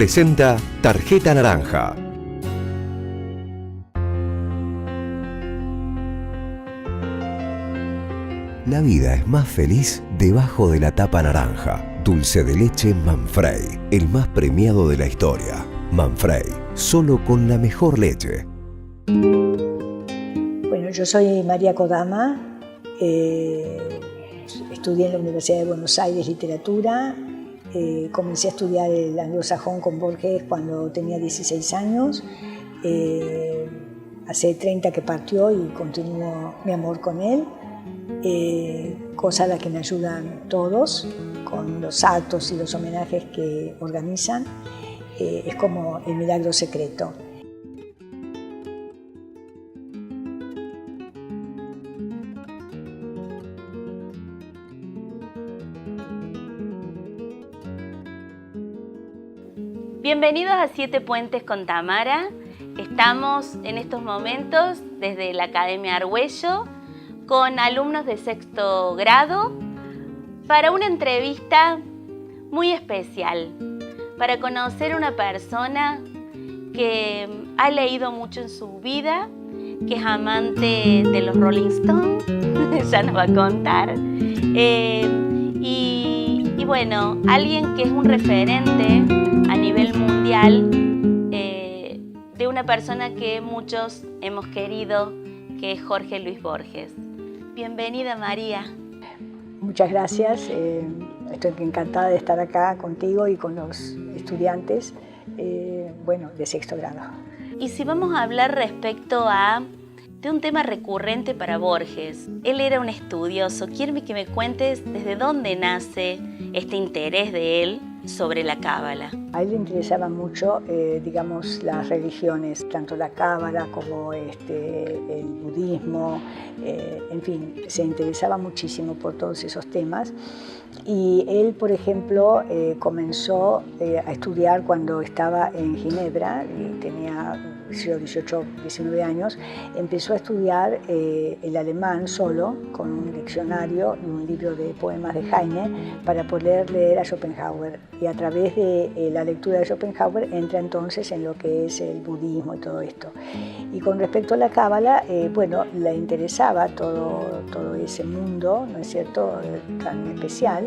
presenta Tarjeta Naranja. La vida es más feliz debajo de la tapa naranja. Dulce de leche Manfrey, el más premiado de la historia. Manfrey, solo con la mejor leche. Bueno, yo soy María Kodama, estudié en la Universidad de Buenos Aires literatura, comencé a estudiar el anglosajón con Borges cuando tenía 16 años, hace 30 que partió y continúo mi amor con él, cosa a la que me ayudan todos con los actos y los homenajes que organizan, es como el milagro secreto. Bienvenidos a Siete Puentes con Tamara. Estamos en estos momentos desde la Academia Argüello con alumnos de sexto grado para una entrevista muy especial, para conocer una persona que ha leído mucho en su vida, que es amante de los Rolling Stones, ya nos va a contar, y bueno, alguien que es un referente a nivel mundial de una persona que muchos hemos querido, que es Jorge Luis Borges. Bienvenida, María. Muchas gracias, estoy encantada de estar acá contigo y con los estudiantes de sexto grado. Y si vamos a hablar respecto de un tema recurrente para Borges, él era un estudioso. Quiero que me cuentes desde dónde nace este interés de él sobre la cábala. A él le interesaban mucho, las religiones, tanto la cábala como el budismo, en fin, se interesaba muchísimo por todos esos temas. Y él, por ejemplo, comenzó a estudiar cuando estaba en Ginebra, y tenía 18, 19 años, empezó a estudiar el alemán solo, con un diccionario y un libro de poemas de Heine, para poder leer a Schopenhauer. Y a través de la lectura de Schopenhauer entra entonces en lo que es el budismo y todo esto. Y con respecto a la cábala, le interesaba todo ese mundo, ¿no es cierto?, tan especial.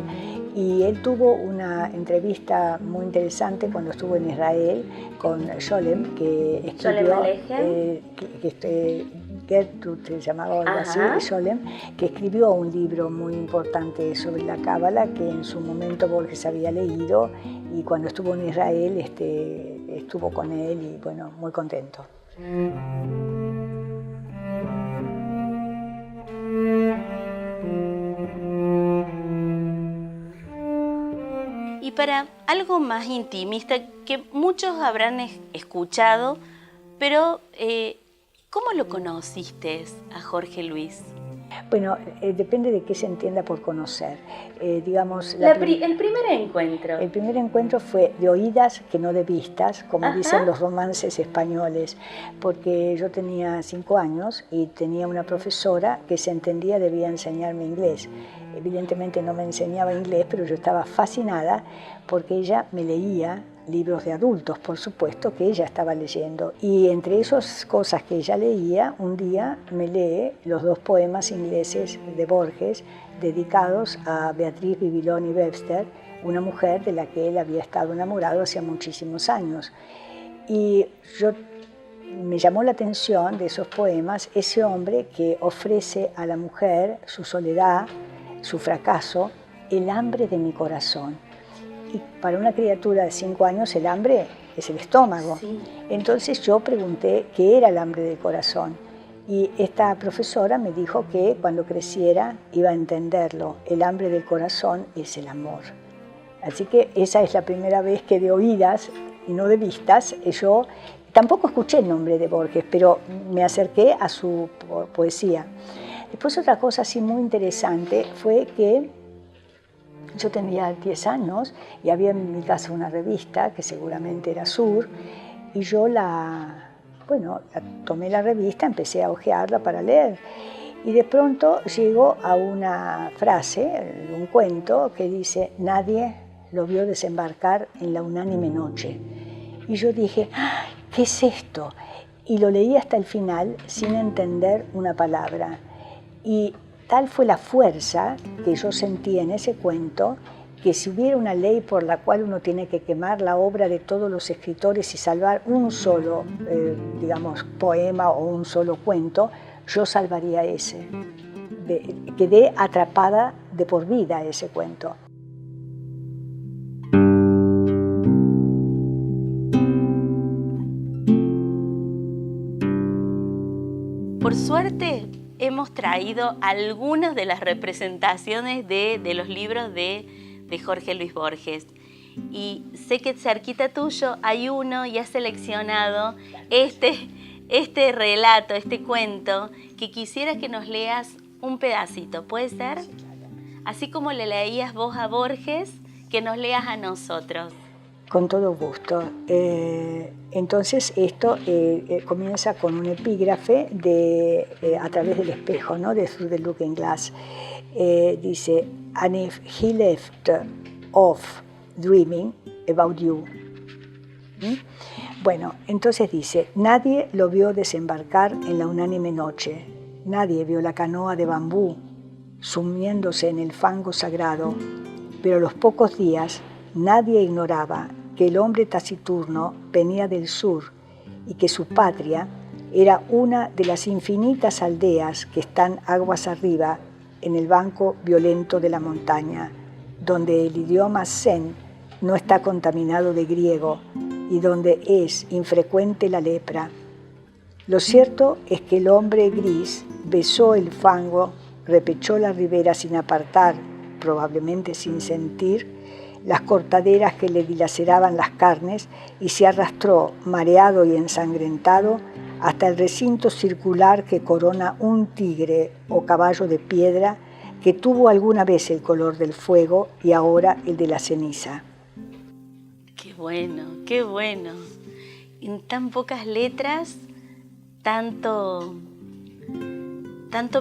Y él tuvo una entrevista muy interesante cuando estuvo en Israel con Scholem, que escribió, Gertrude se llamaba algo así, Scholem, que escribió un libro muy importante sobre la cábala que en su momento Borges había leído, y cuando estuvo en Israel estuvo con él y bueno, muy contento. Y para algo más intimista, que muchos habrán escuchado, pero ¿cómo lo conociste a Jorge Luis? Bueno, depende de qué se entienda por conocer. El primer encuentro. El primer encuentro fue de oídas, que no de vistas, como dicen los romances españoles, porque yo tenía 5 años y tenía una profesora que se entendía debía enseñarme inglés. Evidentemente no me enseñaba inglés, pero yo estaba fascinada porque ella me leía libros de adultos, por supuesto, que ella estaba leyendo. Y entre esas cosas que ella leía, un día me lee los 2 poemas ingleses de Borges dedicados a Beatriz Bibiloni Webster, una mujer de la que él había estado enamorado hacía muchísimos años. Y me llamó la atención de esos poemas ese hombre que ofrece a la mujer su soledad, su fracaso, el hambre de mi corazón. Y para una criatura de 5 años el hambre es el estómago. Sí. Entonces yo pregunté qué era el hambre del corazón. Y esta profesora me dijo que cuando creciera iba a entenderlo. El hambre del corazón es el amor. Así que esa es la primera vez que de oídas y no de vistas yo tampoco escuché el nombre de Borges, pero me acerqué a su poesía. Después otra cosa así muy interesante fue que yo tenía 10 años y había en mi casa una revista que seguramente era Sur, y yo tomé la revista, empecé a hojearla para leer, y de pronto llego a una frase, un cuento que dice: nadie lo vio desembarcar en la unánime noche. Y yo dije, ¿qué es esto? Y lo leí hasta el final sin entender una palabra. Y tal fue la fuerza que yo sentí en ese cuento, que si hubiera una ley por la cual uno tiene que quemar la obra de todos los escritores y salvar un solo, digamos, poema o un solo cuento, yo salvaría ese. Quedé atrapada de por vida a ese cuento. Por suerte, hemos traído algunas de las representaciones de los libros de Jorge Luis Borges. Y sé que cerquita tuyo hay uno y has seleccionado este relato, este cuento, que quisiera que nos leas un pedacito. ¿Puede ser? Sí, claro. Así como le leías vos a Borges, que nos leas a nosotros. Con todo gusto. Entonces esto comienza con un epígrafe A través del espejo, ¿no? De Through the Looking Glass. Dice, and if he left off dreaming about you. Bueno, entonces dice, nadie lo vio desembarcar en la unánime noche, nadie vio la canoa de bambú sumiéndose en el fango sagrado, pero a los pocos días nadie ignoraba que el hombre taciturno venía del sur y que su patria era una de las infinitas aldeas que están aguas arriba en el banco violento de la montaña, donde el idioma zen no está contaminado de griego y donde es infrecuente la lepra. Lo cierto es que el hombre gris besó el fango, repechó la ribera sin apartar, probablemente sin sentir, las cortaderas que le dilaceraban las carnes y se arrastró, mareado y ensangrentado, hasta el recinto circular que corona un tigre o caballo de piedra que tuvo alguna vez el color del fuego y ahora el de la ceniza. Qué bueno, qué bueno. En tan pocas letras, tanto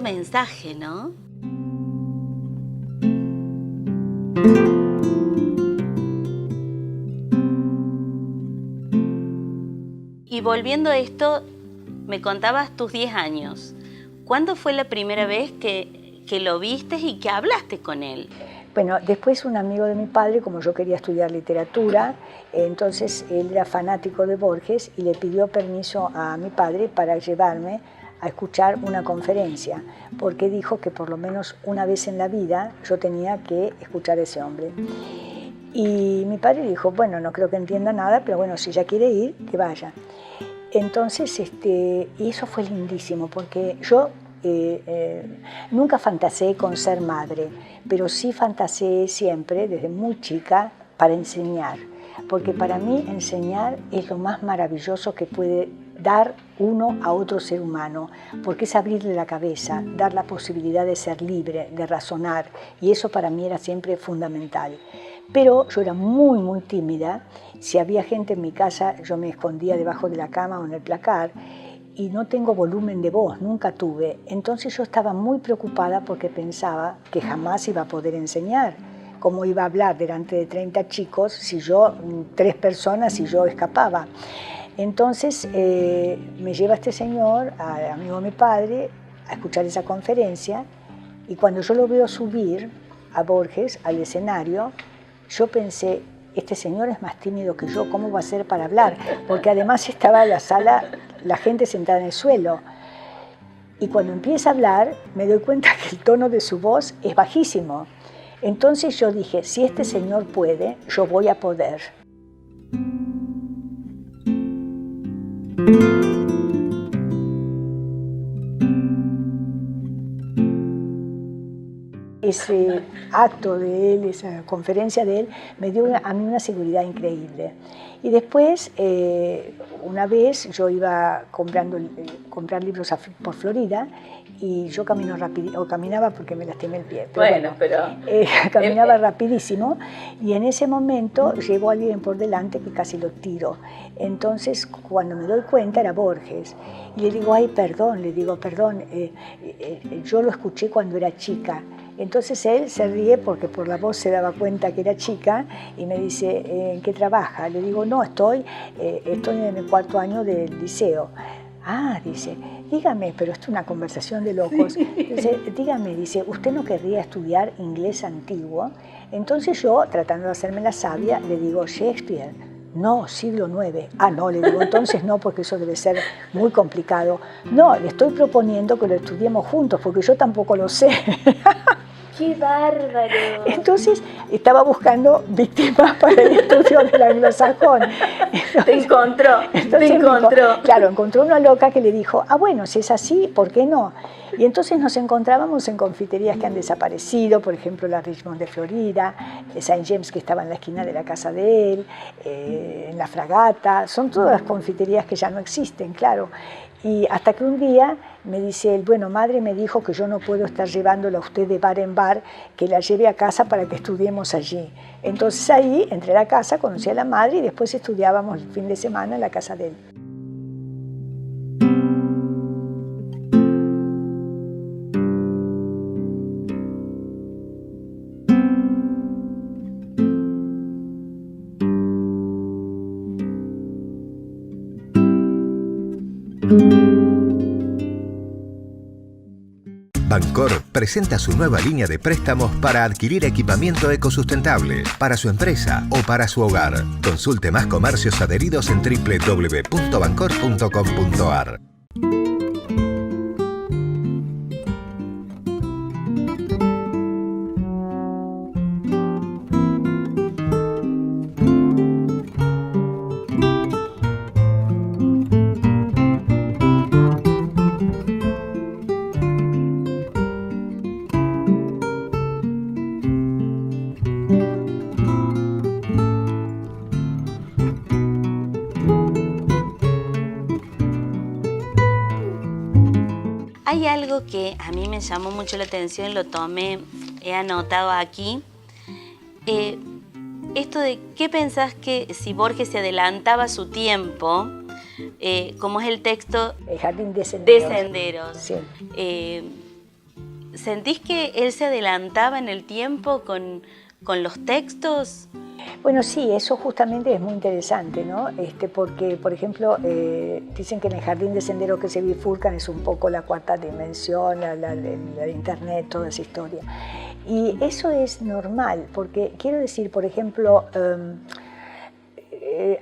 mensaje, ¿no? Y volviendo a esto, me contabas tus 10 años. ¿Cuándo fue la primera vez que lo viste y que hablaste con él? Bueno, después un amigo de mi padre, como yo quería estudiar literatura, entonces él era fanático de Borges y le pidió permiso a mi padre para llevarme a escuchar una conferencia, porque dijo que por lo menos una vez en la vida yo tenía que escuchar a ese hombre. Y mi padre dijo, bueno, no creo que entienda nada, pero bueno, si ya quiere ir, que vaya. Entonces, y eso fue lindísimo, porque yo nunca fantaseé con ser madre, pero sí fantaseé siempre, desde muy chica, para enseñar. Porque para mí enseñar es lo más maravilloso que puede dar uno a otro ser humano, porque es abrirle la cabeza, dar la posibilidad de ser libre, de razonar, y eso para mí era siempre fundamental. Pero yo era muy, muy tímida. Si había gente en mi casa, yo me escondía debajo de la cama o en el placar, y no tengo volumen de voz, nunca tuve. Entonces yo estaba muy preocupada porque pensaba que jamás iba a poder enseñar. ¿Cómo iba a hablar delante de 30 chicos si yo, 3 personas, si yo escapaba? Entonces me lleva este señor, amigo de mi padre, a escuchar esa conferencia, y cuando yo lo veo subir a Borges al escenario, yo pensé, este señor es más tímido que yo, ¿cómo va a ser para hablar? Porque además estaba en la sala, la gente sentada en el suelo. Y cuando empieza a hablar, me doy cuenta que el tono de su voz es bajísimo. Entonces yo dije, si este señor puede, yo voy a poder. Ese acto de él, esa conferencia de él, me dio a mí una seguridad increíble. Y después, una vez, yo iba a comprar libros por Florida, y yo caminaba porque me lastimé el pie. Caminaba rapidísimo, y en ese momento llegó alguien por delante que casi lo tiro. Entonces, cuando me doy cuenta, era Borges. Y le digo, ay, perdón, yo lo escuché cuando era chica. Entonces él se ríe porque por la voz se daba cuenta que era chica y me dice, ¿en qué trabaja? Le digo, no, estoy en el 4º año del liceo. Ah, dice, dígame, pero esto es una conversación de locos. Dice, dígame, dice, ¿usted no querría estudiar inglés antiguo? Entonces yo, tratando de hacerme la sabia, le digo, Shakespeare. No, siglo IX. Ah, no, le digo, entonces no, porque eso debe ser muy complicado. No, le estoy proponiendo que lo estudiemos juntos, porque yo tampoco lo sé. ¡Qué bárbaro! Entonces estaba buscando víctimas para el estudio del anglosajón. Te encontró. Claro, encontró una loca que le dijo, ah, bueno, si es así, ¿por qué no? Y entonces nos encontrábamos en confiterías que han desaparecido, por ejemplo la Richmond de Florida, St. James, que estaba en la esquina de la casa de él, en la Fragata, son todas confiterías que ya no existen, claro. Y hasta que un día me dice él, bueno, madre me dijo que yo no puedo estar llevándola a usted de bar en bar, que la lleve a casa para que estudiemos allí. Entonces ahí entré a la casa, conocí a la madre y después estudiábamos el fin de semana en la casa de él. Bancor presenta su nueva línea de préstamos para adquirir equipamiento ecosustentable para su empresa o para su hogar. Consulte más comercios adheridos en www.bancor.com.ar. Hay algo que a mí me llamó mucho la atención, lo tomé, he anotado aquí. Esto de qué pensás que si Borges se adelantaba a su tiempo, como es el texto El jardín de senderos. Sí. ¿Sentís que él se adelantaba en el tiempo con los textos? Bueno, sí, eso justamente es muy interesante, ¿no? Porque, por ejemplo, dicen que en el jardín de senderos que se bifurcan es un poco la cuarta dimensión, la internet, toda esa historia. Y eso es normal, porque quiero decir, por ejemplo,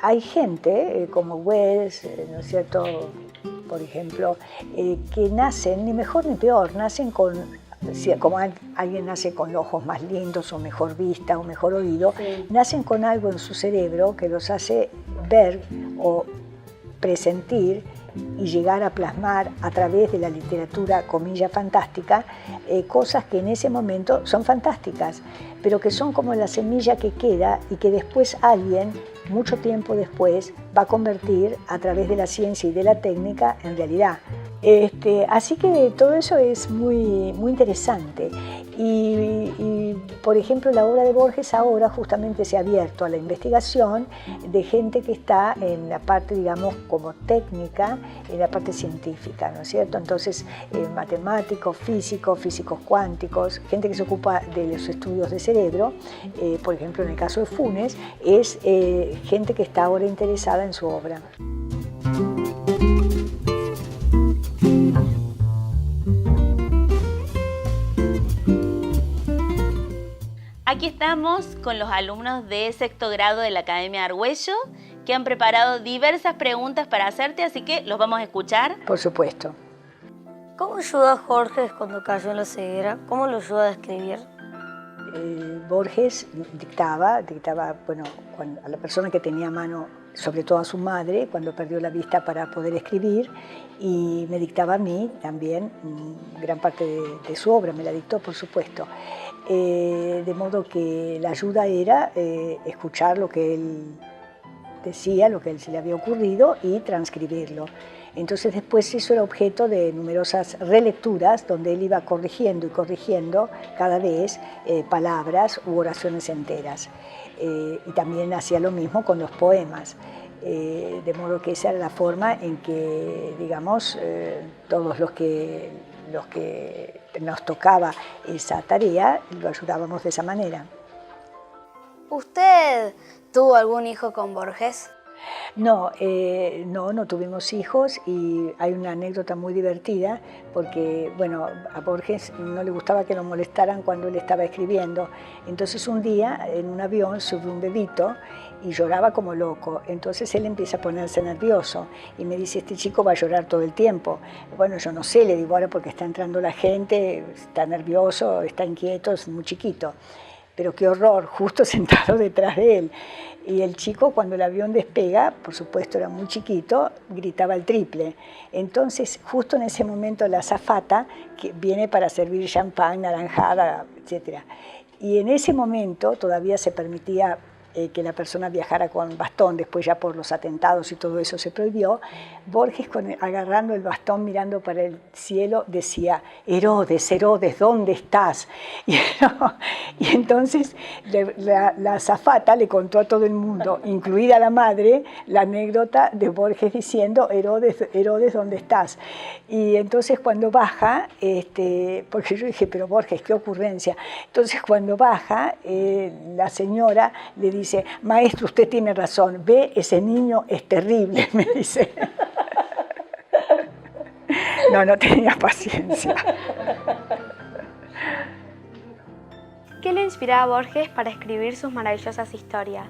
hay gente como Wells, ¿no es cierto?, por ejemplo, que nacen, ni mejor ni peor, nacen con... como alguien nace con los ojos más lindos o mejor vista o mejor oído, sí, nacen con algo en su cerebro que los hace ver o presentir y llegar a plasmar a través de la literatura, comilla, fantástica, cosas que en ese momento son fantásticas, pero que son como la semilla que queda y que después alguien, mucho tiempo después, va a convertir a través de la ciencia y de la técnica en realidad. Así que todo eso es muy, muy interesante. Y, por ejemplo, la obra de Borges ahora justamente se ha abierto a la investigación de gente que está en la parte, digamos, como técnica, en la parte científica, ¿no es cierto? Entonces, matemáticos, físicos cuánticos, gente que se ocupa de los estudios de cerebro, por ejemplo, en el caso de Funes, es gente que está ahora interesada en su obra. Aquí estamos con los alumnos de sexto grado de la Academia Argüello que han preparado diversas preguntas para hacerte, así que los vamos a escuchar. Por supuesto. ¿Cómo ayuda a Borges cuando cayó en la ceguera? ¿Cómo lo ayuda a escribir? Borges dictaba, bueno, a la persona que tenía a mano, sobre todo a su madre, cuando perdió la vista para poder escribir, y me dictaba a mí también gran parte de su obra, me la dictó, por supuesto. De modo que la ayuda era escuchar lo que él decía, lo que a él se le había ocurrido y transcribirlo. Entonces después eso era objeto de numerosas relecturas donde él iba corrigiendo y corrigiendo cada vez palabras u oraciones enteras. Y también hacía lo mismo con los poemas. De modo que esa era la forma en que, digamos, todos los que nos tocaba esa tarea, lo ayudábamos de esa manera. ¿Usted tuvo algún hijo con Borges? No, no tuvimos hijos y hay una anécdota muy divertida porque, bueno, a Borges no le gustaba que lo molestaran cuando él estaba escribiendo. Entonces un día en un avión sube un bebito y lloraba como loco. Entonces él empieza a ponerse nervioso y me dice, este chico va a llorar todo el tiempo. Bueno, yo no sé, le digo ahora porque está entrando la gente, está nervioso, está inquieto, es muy chiquito. Pero qué horror, justo sentado detrás de él. Y el chico, cuando el avión despega, por supuesto era muy chiquito, gritaba el triple. Entonces, justo en ese momento, la azafata que viene para servir champán, naranjada, etc. Y en ese momento todavía se permitía que la persona viajara con bastón, después ya por los atentados y todo eso se prohibió. Borges, agarrando el bastón, mirando para el cielo, decía, Herodes, Herodes, ¿dónde estás? Y entonces la azafata le contó a todo el mundo, incluida la madre, la anécdota de Borges diciendo, Herodes, Herodes, ¿dónde estás? Y entonces cuando baja, porque yo dije, pero Borges, qué ocurrencia. Entonces cuando baja, la señora le dice, maestro, usted tiene razón, ve, ese niño es terrible, me dice. No tenía paciencia. ¿Qué le inspiraba a Borges para escribir sus maravillosas historias?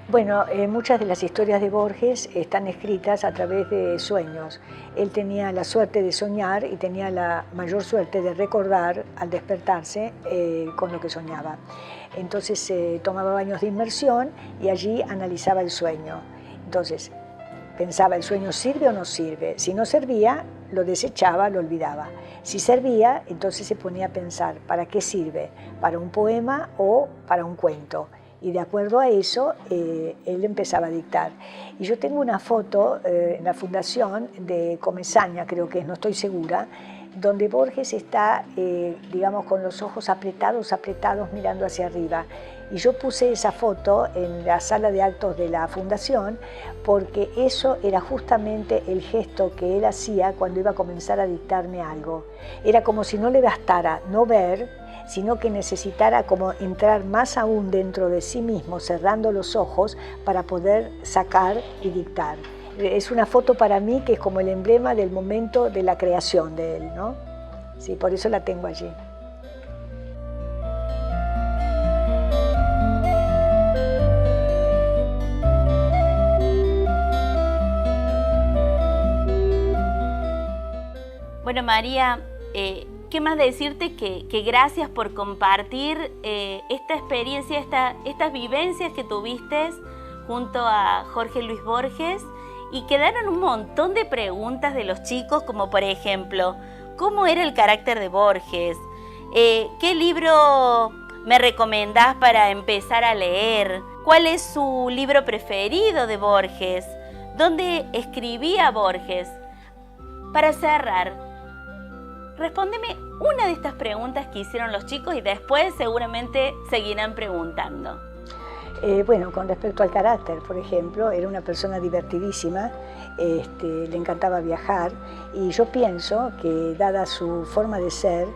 Bueno, muchas de las historias de Borges están escritas a través de sueños. Él tenía la suerte de soñar y tenía la mayor suerte de recordar al despertarse con lo que soñaba. Entonces tomaba baños de inmersión y allí analizaba el sueño. Entonces pensaba, ¿el sueño sirve o no sirve? Si no servía, lo desechaba, lo olvidaba. Si servía, entonces se ponía a pensar, ¿para qué sirve? ¿Para un poema o para un cuento? Y de acuerdo a eso, él empezaba a dictar. Y yo tengo una foto en la fundación de Comesaña, creo que es, no estoy segura, donde Borges está, digamos, con los ojos apretados, mirando hacia arriba. Y yo puse esa foto en la sala de actos de la fundación porque eso era justamente el gesto que él hacía cuando iba a comenzar a dictarme algo. Era como si no le bastara no ver, sino que necesitara como entrar más aún dentro de sí mismo, cerrando los ojos para poder sacar y dictar. Es una foto para mí que es como el emblema del momento de la creación de él, ¿no? Sí, por eso la tengo allí. Bueno, María, ¿qué más decirte que gracias por compartir esta experiencia, estas vivencias que tuviste junto a Jorge Luis Borges? Y quedaron un montón de preguntas de los chicos, como por ejemplo, ¿cómo era el carácter de Borges? ¿Qué libro me recomendás para empezar a leer? ¿Cuál es su libro preferido de Borges? ¿Dónde escribía Borges? Para cerrar, respóndeme una de estas preguntas que hicieron los chicos y después seguramente seguirán preguntando. Bueno, con respecto al carácter, por ejemplo, era una persona divertidísima, le encantaba viajar y yo pienso que dada su forma de ser,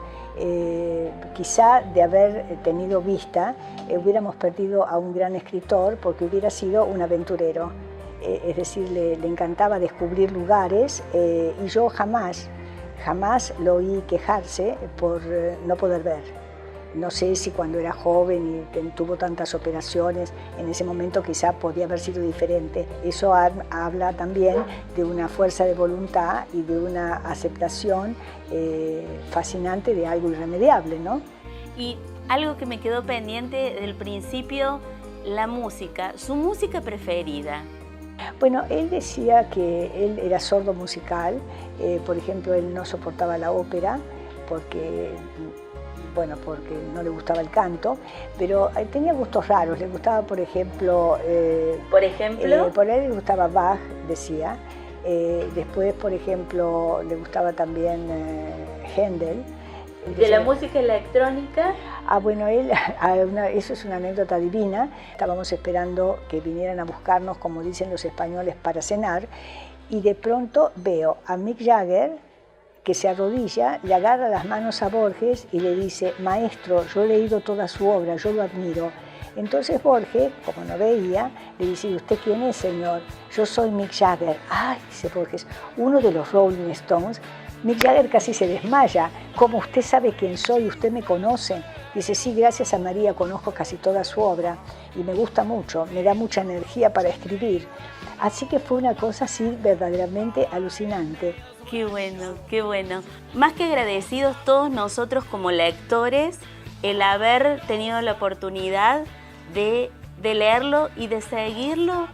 quizá de haber tenido vista, hubiéramos perdido a un gran escritor porque hubiera sido un aventurero. Es decir, le encantaba descubrir lugares y yo jamás lo oí quejarse por no poder ver. No sé si cuando era joven y tuvo tantas operaciones, en ese momento quizá podía haber sido diferente. Eso habla también de una fuerza de voluntad y de una aceptación fascinante de algo irremediable, ¿no? Y algo que me quedó pendiente del principio, la música, su música preferida. Bueno, él decía que él era sordo musical, por ejemplo, él no soportaba la ópera porque no le gustaba el canto, pero tenía gustos raros. Le gustaba, por ejemplo... ¿Por ejemplo? Por él le gustaba Bach, decía. Después, por ejemplo, le gustaba también Händel. ¿De la música electrónica? Bueno, eso es una anécdota divina. Estábamos esperando que vinieran a buscarnos, como dicen los españoles, para cenar, y de pronto veo a Mick Jagger que se arrodilla, le agarra las manos a Borges y le dice: maestro, yo he leído toda su obra, yo lo admiro. Entonces Borges, como no veía, le dice: ¿y usted quién es, señor? Yo soy Mick Jagger. Ay, dice Borges, uno de los Rolling Stones. Mick Jagger casi se desmaya. ¿Cómo usted sabe quién soy? ¿Usted me conoce? Dice: sí, gracias a María conozco casi toda su obra y me gusta mucho, me da mucha energía para escribir. Así que fue una cosa así verdaderamente alucinante. Qué bueno, qué bueno. Más que agradecidos todos nosotros como lectores, el haber tenido la oportunidad de leerlo y de seguirlo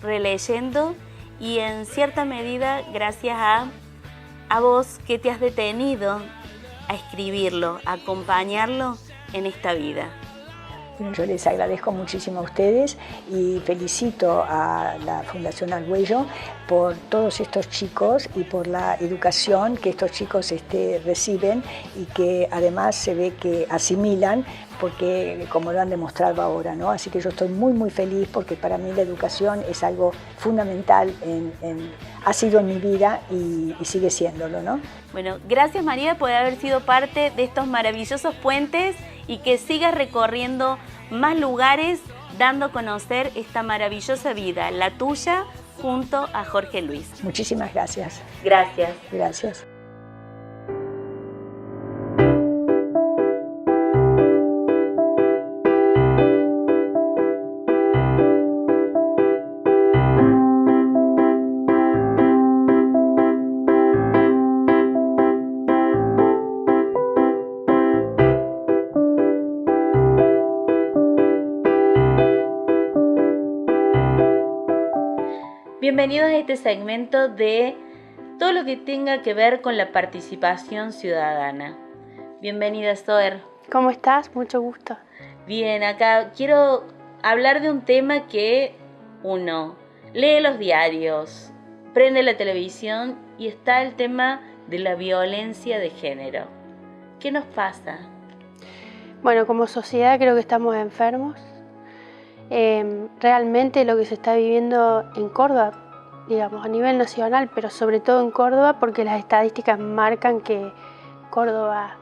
releyendo, y en cierta medida gracias a vos que te has detenido a escribirlo, a acompañarlo en esta vida. Bueno, yo les agradezco muchísimo a ustedes y felicito a la Fundación Argüello por todos estos chicos y por la educación que estos chicos reciben y que además se ve que asimilan, porque como lo han demostrado ahora, ¿no? Así que yo estoy muy muy feliz, porque para mí la educación es algo fundamental, ha sido en mi vida y sigue siéndolo, ¿no? Bueno, gracias María por haber sido parte de estos maravillosos puentes y que sigas recorriendo más lugares dando a conocer esta maravillosa vida, la tuya, junto a Jorge Luis. Muchísimas gracias. Gracias. Gracias. Bienvenidos a este segmento de todo lo que tenga que ver con la participación ciudadana. Bienvenida, Zoer. ¿Cómo estás? Mucho gusto. Bien, acá quiero hablar de un tema que uno lee los diarios, prende la televisión y está el tema de la violencia de género. ¿Qué nos pasa? Bueno, como sociedad creo que estamos enfermos. Realmente lo que se está viviendo en Córdoba, digamos a nivel nacional, pero sobre todo en Córdoba, porque las estadísticas marcan que Córdoba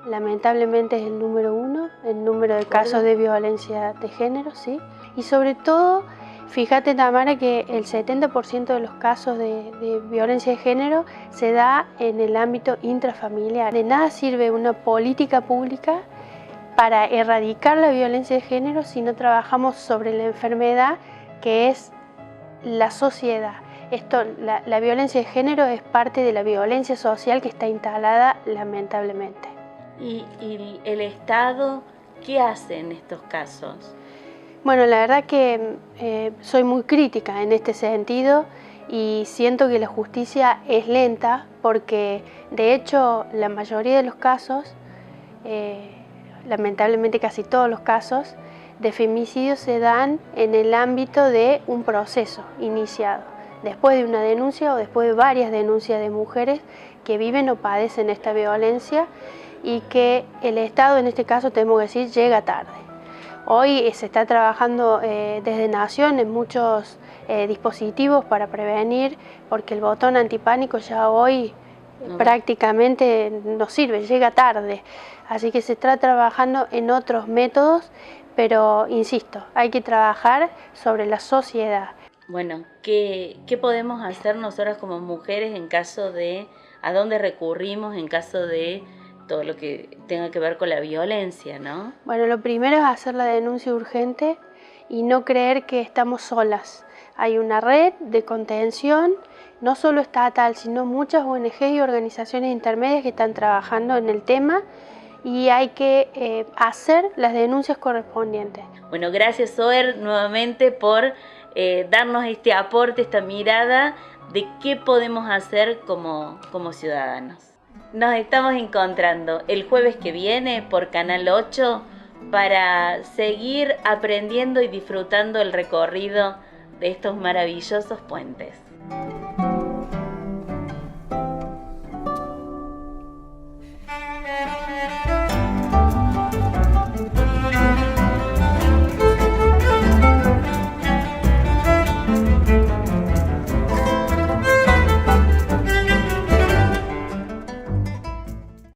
lamentablemente es el número 1 en número de casos de violencia de género, ¿sí? Y sobre todo, fíjate Tamara, que el 70% de los casos de violencia de género se da en el ámbito intrafamiliar. De nada sirve una política pública para erradicar la violencia de género si no trabajamos sobre la enfermedad que es la sociedad. La violencia de género es parte de la violencia social que está instalada lamentablemente. ¿Y el Estado qué hace en estos casos? Bueno, la verdad que soy muy crítica en este sentido y siento que la justicia es lenta, porque de hecho la mayoría de los casos, lamentablemente casi todos los casos de femicidio se dan en el ámbito de un proceso iniciado, después de una denuncia o después de varias denuncias de mujeres que viven o padecen esta violencia, y que el Estado, en este caso tenemos que decir, llega tarde. Hoy se está trabajando desde Nación en muchos dispositivos para prevenir, porque el botón antipánico ya hoy prácticamente no sirve, llega tarde. Así que se está trabajando en otros métodos, pero insisto, hay que trabajar sobre la sociedad. Bueno, ¿qué podemos hacer nosotras como mujeres en caso de, a dónde recurrimos en caso de todo lo que tenga que ver con la violencia, ¿no? Bueno, lo primero es hacer la denuncia urgente y no creer que estamos solas. Hay una red de contención, no solo estatal, sino muchas ONG y organizaciones intermedias que están trabajando en el tema, y hay que hacer las denuncias correspondientes. Bueno, gracias Zoer nuevamente por darnos este aporte, esta mirada de qué podemos hacer como ciudadanos. Nos estamos encontrando el jueves que viene por Canal 8 para seguir aprendiendo y disfrutando el recorrido de estos maravillosos puentes.